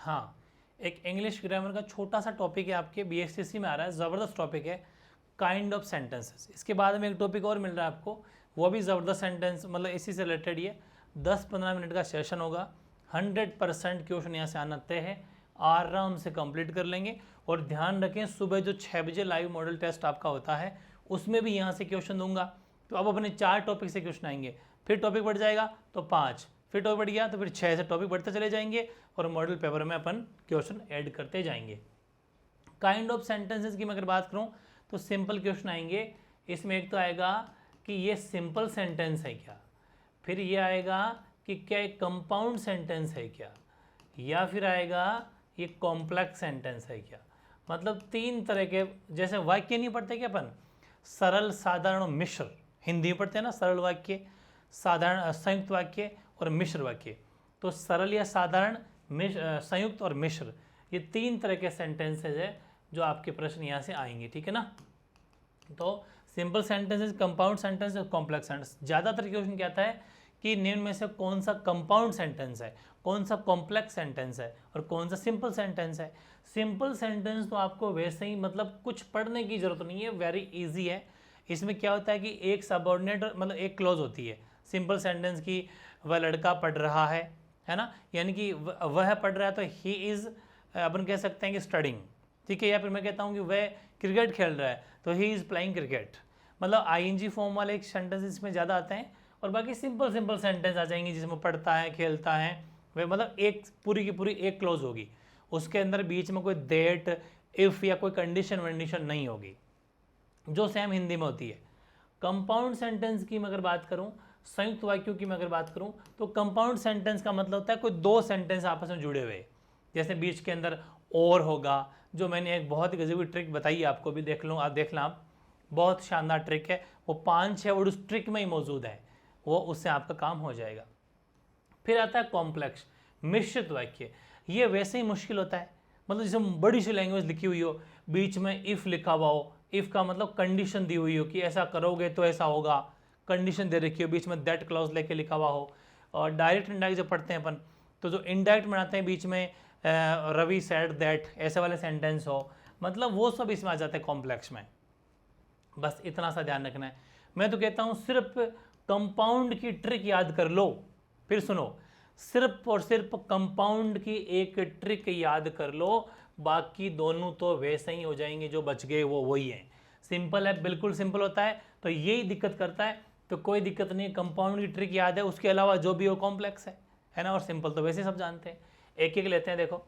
हाँ, एक English grammar का छोटा सा टॉपिक है, आपके बीएसटीसी में आ रहा है, ज़बरदस्त टॉपिक है, काइंड ऑफ सेंटेंसेस। इसके बाद में एक टॉपिक और मिल रहा है आपको, वो भी ज़बरदस्त सेंटेंस, मतलब इसी से रिलेटेड ही है। 10-15 मिनट का सेशन होगा, 100% क्वेश्चन यहाँ से आना तय है, आराम से कंप्लीट कर लेंगे। और ध्यान रखें, सुबह जो 6 बजे लाइव मॉडल टेस्ट आपका होता है, उसमें भी यहाँ से क्वेश्चन दूंगा। तो अब अपने 4 टॉपिक से क्वेश्चन आएंगे, फिर टॉपिक बढ़ जाएगा तो 5, फिर टॉपिक बढ़ गया तो फिर 6 से टॉपिक बढ़ते चले जाएंगे, और मॉडल पेपर में अपन क्वेश्चन ऐड करते जाएंगे। काइंड ऑफ सेंटेंसेस की मैं अगर बात करूँ तो सिंपल क्वेश्चन आएंगे। इसमें एक तो आएगा कि ये सिंपल सेंटेंस है क्या, फिर ये आएगा कि क्या एक कंपाउंड सेंटेंस है क्या, या फिर आएगा ये कॉम्प्लेक्स सेंटेंस है क्या। मतलब 3 तरह के, जैसे वाक्य नहीं पढ़ते क्या अपन, सरल, साधारण और मिश्र, हिंदी में पढ़ते हैं ना, सरल वाक्य, साधारण, संयुक्त वाक्य और मिश्र वाक्य। तो सरल या साधारण, संयुक्त और मिश्र, ये 3 तरह के सेंटेंसेज है जो आपके प्रश्न यहाँ से आएंगे, ठीक है ना। तो सिंपल सेंटेंसेस, कंपाउंड सेंटेंस और कॉम्प्लेक्स सेंटेंस। ज़्यादातर क्वेश्चन क्या आता है कि निम्न में से कौन सा कंपाउंड सेंटेंस है, कौन सा कॉम्प्लेक्स सेंटेंस है और कौन सा सिंपल सेंटेंस है। सिंपल सेंटेंस तो आपको वैसे ही, मतलब कुछ पढ़ने की जरूरत नहीं है, वेरी इजी है। इसमें क्या होता है कि एक सबऑर्डिनेट, मतलब एक क्लॉज होती है सिंपल सेंटेंस की, वह लड़का पढ़ रहा है ना, यानी कि वह पढ़ रहा है तो ही इज़, अपन कह सकते हैं कि स्टडिंग, ठीक है। या फिर मैं कहता हूँ कि वह क्रिकेट खेल रहा है तो ही इज़ प्लेइंग क्रिकेट। मतलब आईएनजी फॉर्म वाले एक सेंटेंस इसमें ज़्यादा आते हैं, और बाकी सिंपल सिंपल सेंटेंस आ जाएंगे जिसमें पढ़ता है, खेलता है, वह मतलब एक पूरी की पूरी एक क्लॉज होगी, उसके अंदर बीच में कोई दैट, इफ़ या कोई कंडीशन वंडीशन नहीं होगी, जो सेम हिंदी में होती है। कंपाउंड सेंटेंस की मैं अगर बात करूं, संयुक्त वाक्यों की मैं अगर बात करूं, तो कंपाउंड सेंटेंस का मतलब होता है कोई 2 सेंटेंस आपस में जुड़े हुए, जैसे बीच के अंदर और होगा, जो मैंने एक बहुत ही गजब की ट्रिक बताई है आपको, भी देख लो, आप देखना, आप बहुत शानदार ट्रिक है, वो 5-6 वर्ड उस ट्रिक में ही मौजूद है, वो उससे आपका काम हो जाएगा। फिर आता है कॉम्प्लेक्स, मिश्रित वाक्य। ये वैसे ही मुश्किल होता है, मतलब जैसे बड़ी सी लैंग्वेज लिखी हुई हो, बीच में इफ़ लिखा हुआ हो, इफ़ का मतलब कंडीशन दी हुई हो कि ऐसा करोगे तो ऐसा होगा, कंडीशन दे रखी हो, बीच में दैट क्लॉज लेके लिखा हुआ हो। और डायरेक्ट इनडायरेक्ट जब पढ़ते हैं अपन, तो जो इनडायरेक्ट बनाते हैं बीच में रवि सेड दैट, ऐसे वाले सेंटेंस हो, मतलब वो सब इसमें आ जाते हैं कॉम्प्लेक्स में। बस इतना सा ध्यान रखना है। मैं तो कहता हूँ सिर्फ कंपाउंड की ट्रिक याद कर लो, फिर सुनो, सिर्फ और सिर्फ कंपाउंड की एक ट्रिक याद कर लो, बाकी दोनों तो वैसे ही हो जाएंगे, जो बच गए वो वही है। सिंपल है, बिल्कुल सिंपल होता है, तो यही दिक्कत करता है, तो कोई दिक्कत नहीं, कंपाउंड की ट्रिक याद है, उसके अलावा जो भी हो कॉम्प्लेक्स है ना। और सिंपल तो वैसे सब जानते हैं। एक एक लेते हैं, देखो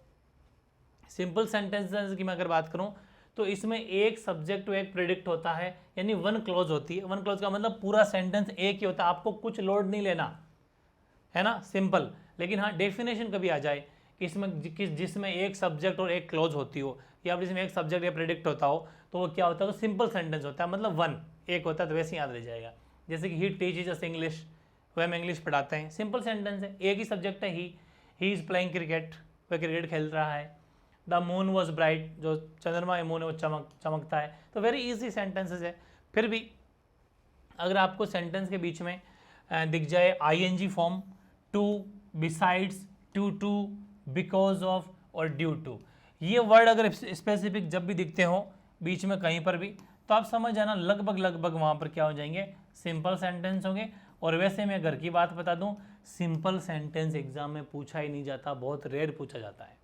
सिंपल सेंटेंसेस की मैं अगर बात करूं, तो इसमें एक सब्जेक्ट व एक प्रेडिक्ट होता है, यानी 1 क्लॉज होती है। 1 क्लॉज का मतलब पूरा सेंटेंस एक ही होता है, आपको कुछ लोड नहीं लेना, है ना, सिंपल। लेकिन हाँ, डेफिनेशन कभी आ जाए कि इसमें जिसमें एक सब्जेक्ट और एक क्लॉज होती हो, या फिर जिसमें एक सब्जेक्ट या प्रेडिक्ट होता हो, तो वो क्या होता है, तो सिंपल सेंटेंस होता है, मतलब 1 एक होता है, तो वैसे ही याद रह जाएगा। जैसे कि ही टीचेज अस इंग्लिश, वह हमें इंग्लिश पढ़ाते हैं, सिंपल सेंटेंस है, एक ही सब्जेक्ट है, ही इज़ प्लेइंग क्रिकेट, वह क्रिकेट खेल रहा है। द मून वॉज ब्राइट, जो चंद्रमा या मून है वो चमकता है, तो वेरी इजी सेंटेंसेस है। फिर भी अगर आपको सेंटेंस के बीच में दिख जाए ING form, to, besides, to, because of और ड्यू टू, ये वर्ड अगर स्पेसिफिक जब भी दिखते हो बीच में कहीं पर भी, तो आप समझ जाना लगभग वहाँ पर क्या हो जाएंगे, सिंपल सेंटेंस होंगे। और वैसे मैं घर की बात बता दूं, सिंपल सेंटेंस एग्जाम में पूछा ही नहीं जाता, बहुत रेयर पूछा जाता है।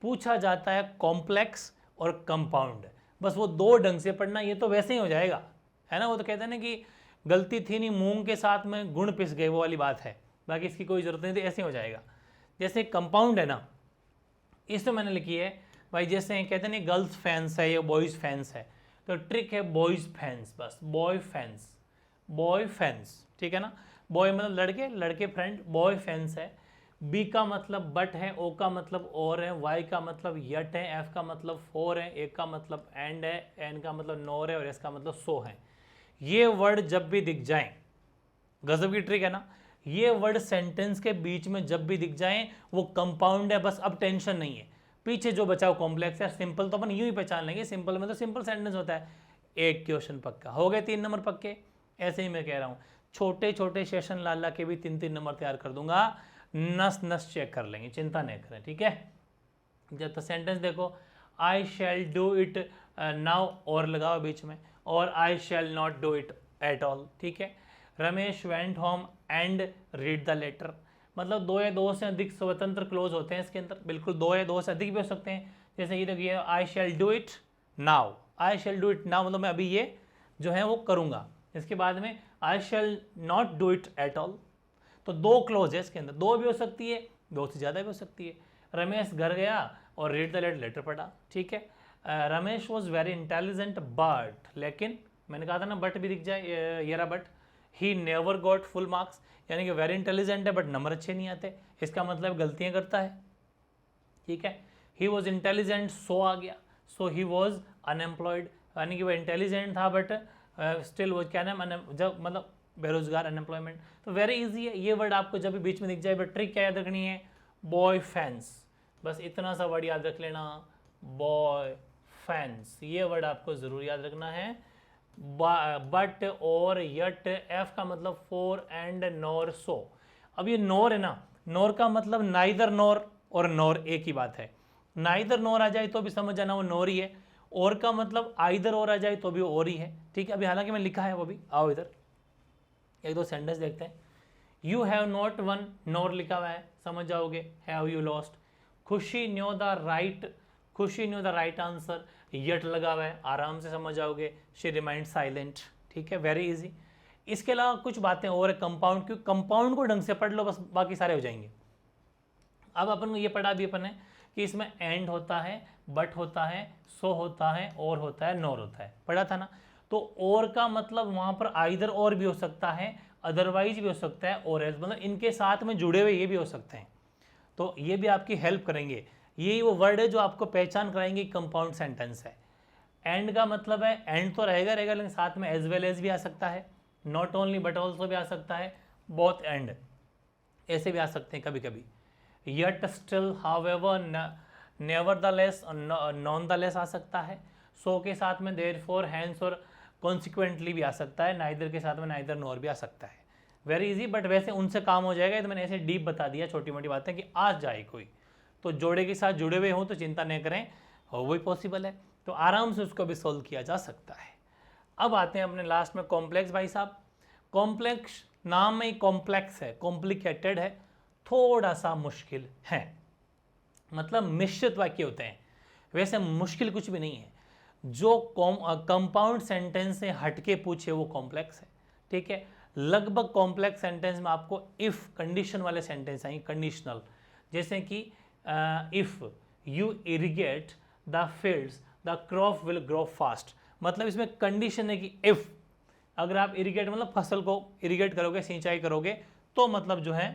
पूछा जाता है कॉम्प्लेक्स और कंपाउंड, बस वो 2 ढंग से पढ़ना, ये तो वैसे ही हो जाएगा, है ना। वो तो कहते हैं ना कि गलती थी नहीं, मूंग के साथ में गुण पिस गए, वो वाली बात है, बाकी इसकी कोई ज़रूरत नहीं थी, ऐसे हो जाएगा। जैसे कंपाउंड है ना, इसमें मैंने लिखी है भाई, जैसे कहते हैं ना गर्ल्स फैंस है या बॉयज़ फैंस है, तो ट्रिक है बॉयज़ फैंस, बस बॉय फैंस, ठीक है ना। बॉय मतलब लड़के, लड़के फ्रेंड, बॉय फैंस है। बी का मतलब बट है, ओ का मतलब और है, वाई का मतलब यट है, एफ का मतलब फोर है, ए का मतलब एंड है, एन का मतलब नोर है, और एस का मतलब सो है। ये वर्ड जब भी दिख जाएं, गजब की ट्रिक है ना, ये वर्ड सेंटेंस के बीच में जब भी दिख जाएं वो कंपाउंड है, बस अब टेंशन नहीं है, पीछे जो बचा वो कॉम्प्लेक्स है। सिंपल तो अपन यूं ही पहचान लेंगे, सिंपल में तो सिंपल सेंटेंस होता है, एक क्वेश्चन पक्का हो गए, 3 नंबर पक्के। ऐसे ही मैं कह रहा हूं, छोटे छोटे सेशन लाला के भी 3-3 नंबर तैयार कर दूंगा, नस नस चेक कर लेंगे, चिंता नहीं करें, ठीक है। जब तो सेंटेंस देखो, I shall do it now, और लगाओ बीच में, और I shall not do it at all, ठीक है। Ramesh went home and read the letter, मतलब दो या दो से अधिक स्वतंत्र क्लोज होते हैं इसके अंदर, बिल्कुल दो या दो से अधिक भी हो सकते हैं। जैसे ये देखिए, I shall do it now, I shall do it now मतलब मैं अभी ये जो है वो करूँगा। इसके बाद में I shall not do it at all, तो दो क्लोज है इसके अंदर, दो भी हो सकती है, दो से ज़्यादा भी हो सकती है। रमेश घर गया और रीड द लेटर पढ़ा, ठीक है। Ramesh was very intelligent but, लेकिन मैंने कहा था ना बट भी दिख जाए, ये रहा but. He never got full marks, यानी कि वेरी इंटेलिजेंट है बट नंबर अच्छे नहीं आते, इसका मतलब गलतियां करता है, ठीक है। ही वॉज इंटेलिजेंट, सो आ गया, सो ही वॉज अनएम्प्लॉयड, यानी कि वो इंटेलिजेंट था बट स्टिल वो क्या नाम, जब मतलब बेरोजगार, अनएम्प्लॉयमेंट। तो वेरी इजी है, ये वर्ड आपको जब भी बीच में दिख जाए, बट ट्रिक क्या याद रखनी है, बॉय फैंस, बस इतना सा वर्ड याद रख लेना, बॉय फैंस, ये वर्ड आपको जरूर याद रखना है। बट और यट, एफ का मतलब फॉर एंड नॉर सो। अब ये नॉर है ना, नॉर का मतलब नाइदर नॉर और नॉर एक ही बात है, नाइदर नॉर आ जाए तो भी समझ जाना वो नॉर ही है, और का मतलब आइदर और आ जाए तो भी और ही है, ठीक है। अभी हालांकि मैं लिखा है वो भी, आओ इधर एक दो सेंटेंस देखते हैं। You have not one, nor लिखा हुआ है, समझ जाओगे, हैव यू लॉस्ट। खुशी न्यो द राइट, खुशी न्यो द राइट आंसर, यट लगा हुआ है, आराम से समझ जाओगे, शी रिमाइंड साइलेंट, ठीक है, वेरी इजी। इसके अलावा कुछ बातें और है, कंपाउंड, क्योंकि कंपाउंड को ढंग से पढ़ लो बस, बाकी सारे हो जाएंगे। अब अपन को ये पढ़ा भी अपन ने कि इसमें एंड होता है, बट होता है, सो होता है, और होता है, नॉर होता है, पढ़ा था ना। तो और का मतलब वहां पर आइदर और भी हो सकता है, अदरवाइज भी हो सकता है, और एल्स, मतलब इनके साथ में जुड़े हुए ये भी हो सकते हैं, तो ये भी आपकी हेल्प करेंगे। ये वो वर्ड है जो आपको पहचान कराएंगे कंपाउंड सेंटेंस है। एंड का मतलब है एंड तो रहेगा रहेगा, लेकिन साथ में एज वेल एज भी आ सकता है, नॉट ओनली बट ऑल्सो भी आ सकता है, बोथ एंड ऐसे भी आ सकते हैं कभी कभी। Yet, still, however, nevertheless, nonetheless आ सकता है। सो के साथ में देयरफॉर, हैंस और कॉन्सिक्वेंटली भी आ सकता है, नाइदर के साथ में नाइदर नॉर भी आ सकता है। वेरी इजी, बट वैसे उनसे काम हो जाएगा, तो मैंने ऐसे डीप बता दिया, छोटी मोटी बातें कि आ जाए कोई तो जोड़े के साथ जुड़े हुए हों तो चिंता नहीं करें, वही पॉसिबल है, तो आराम से उसको भी सोल्व किया जा सकता है। अब आते हैं अपने लास्ट में कॉम्प्लेक्स। भाई साहब, कॉम्प्लेक्स नाम में ही कॉम्प्लेक्स है, कॉम्प्लिकेटेड है, थोड़ा सा मुश्किल है, मतलब मिश्रित वाक्य होते हैं, वैसे मुश्किल कुछ भी नहीं है। जो कंपाउंड सेंटेंस से हटके पूछे वो कॉम्प्लेक्स है, ठीक है। लगभग कॉम्प्लेक्स सेंटेंस में आपको इफ कंडीशन वाले सेंटेंस आएंगे, कंडीशनल, जैसे कि if you irrigate the fields the crop will grow fast, मतलब इसमें कंडीशन है कि इफ, अगर आप इरिगेट मतलब फसल को इरिगेट करोगे, सिंचाई करोगे, तो मतलब जो है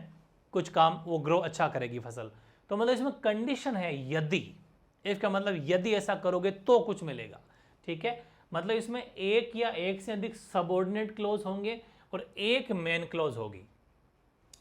कुछ काम वो ग्रो अच्छा करेगी फसल, तो मतलब इसमें कंडीशन है यदि, इफ का मतलब यदि ऐसा करोगे तो कुछ मिलेगा, ठीक है। मतलब इसमें एक या एक से अधिक सबऑर्डिनेट क्लोज होंगे और एक मेन क्लोज होगी।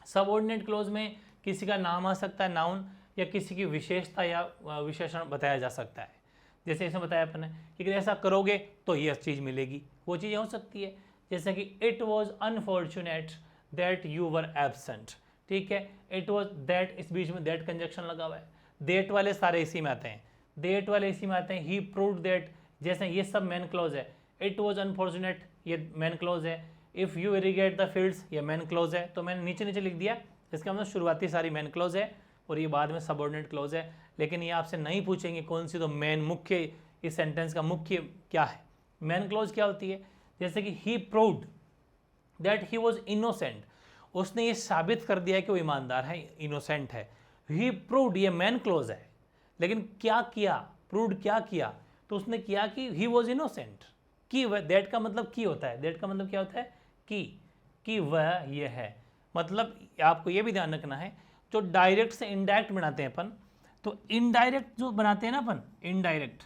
सबऑर्डिनेट क्लोज में किसी का नाम आ सकता है, नाउन, या किसी की विशेषता या विशेषण बताया जा सकता है। जैसे इसमें बताया अपन ने कि ऐसा करोगे तो ये चीज़ मिलेगी, वो चीज़ हो सकती है, जैसे कि it was unfortunate that you were absent, ठीक है। इट वॉज दैट, इस बीच में दैट कंजक्शन लगा हुआ है, देट वाले सारे इसी में आते हैं, देट वाले इसी में आते हैं, ही प्रूव्ड दैट, जैसे ये सब मेन क्लोज है, इट वॉज अनफॉर्चुनेट ये मेन क्लोज है, if you irrigate the fields ये मेन क्लोज है, तो मैंने नीचे नीचे लिख दिया, इसका मतलब शुरुआती सारी मेन क्लोज है और ये बाद में सबऑर्डिनेट क्लोज है। लेकिन ये आपसे नहीं पूछेंगे कौन सी, तो मेन मुख्य, इस सेंटेंस का मुख्य क्या है, मेन क्लोज क्या होती है। जैसे कि he proved that he was innocent, उसने ये साबित कर दिया है कि वो ईमानदार है, इनोसेंट है। ही प्रूव्ड ये मेन क्लोज है, लेकिन क्या किया, प्रूव्ड क्या किया, तो उसने किया कि ही वॉज इनोसेंट, कि वह, दैट का मतलब की होता है, दैट का मतलब क्या होता है, कि वह ये है। मतलब आपको ये भी ध्यान रखना है, जो डायरेक्ट से इनडायरेक्ट बनाते हैं अपन, तो इनडायरेक्ट जो बनाते हैं ना अपन, इनडायरेक्ट,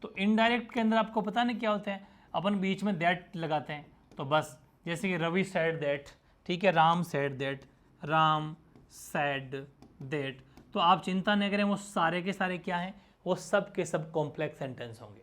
तो इनडायरेक्ट के अंदर आपको पता नहीं क्या होता है, अपन बीच में दैट लगाते हैं, तो बस जैसे कि रवि सैड दैट, ठीक है, Ram sad that, Ram sad that, तो आप चिंता नहीं करें, वो सारे के सारे क्या हैं, वो सब के सब कॉम्प्लेक्स सेंटेंस होंगे।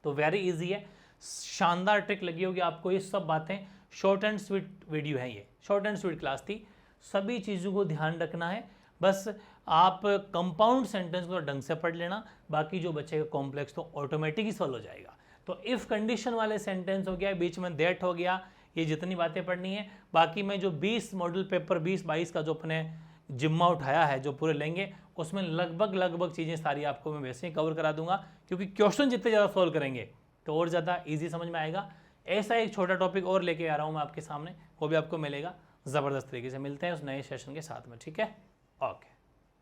तो वेरी इजी है, शानदार ट्रिक लगी होगी आपको, ये सब बातें, शॉर्ट एंड स्वीट वीडियो है, ये शॉर्ट एंड स्वीट क्लास थी, सभी चीज़ों को ध्यान रखना है, बस आप कंपाउंड सेंटेंस को ढंग से पढ़ लेना, बाकी जो बचेगा कॉम्प्लेक्स तो ऑटोमेटिक ही सॉल्व हो जाएगा। तो इफ कंडीशन वाले सेंटेंस हो गया, बीच में दैट हो गया, ये जितनी बातें पढ़नी है। बाकी मैं जो 20 मॉडल पेपर 20-22 का जो अपने जिम्मा उठाया है, जो पूरे लेंगे, उसमें लगभग चीज़ें सारी आपको मैं वैसे ही कवर करा दूंगा, क्योंकि क्वेश्चन जितने ज़्यादा सॉल्व करेंगे तो और ज़्यादा ईजी समझ में आएगा। ऐसा एक छोटा टॉपिक और लेके आ रहा हूँ मैं आपके सामने, वो भी आपको मिलेगा ज़बरदस्त तरीके से। मिलते हैं उस नए सेशन के साथ में, ठीक है, ओके।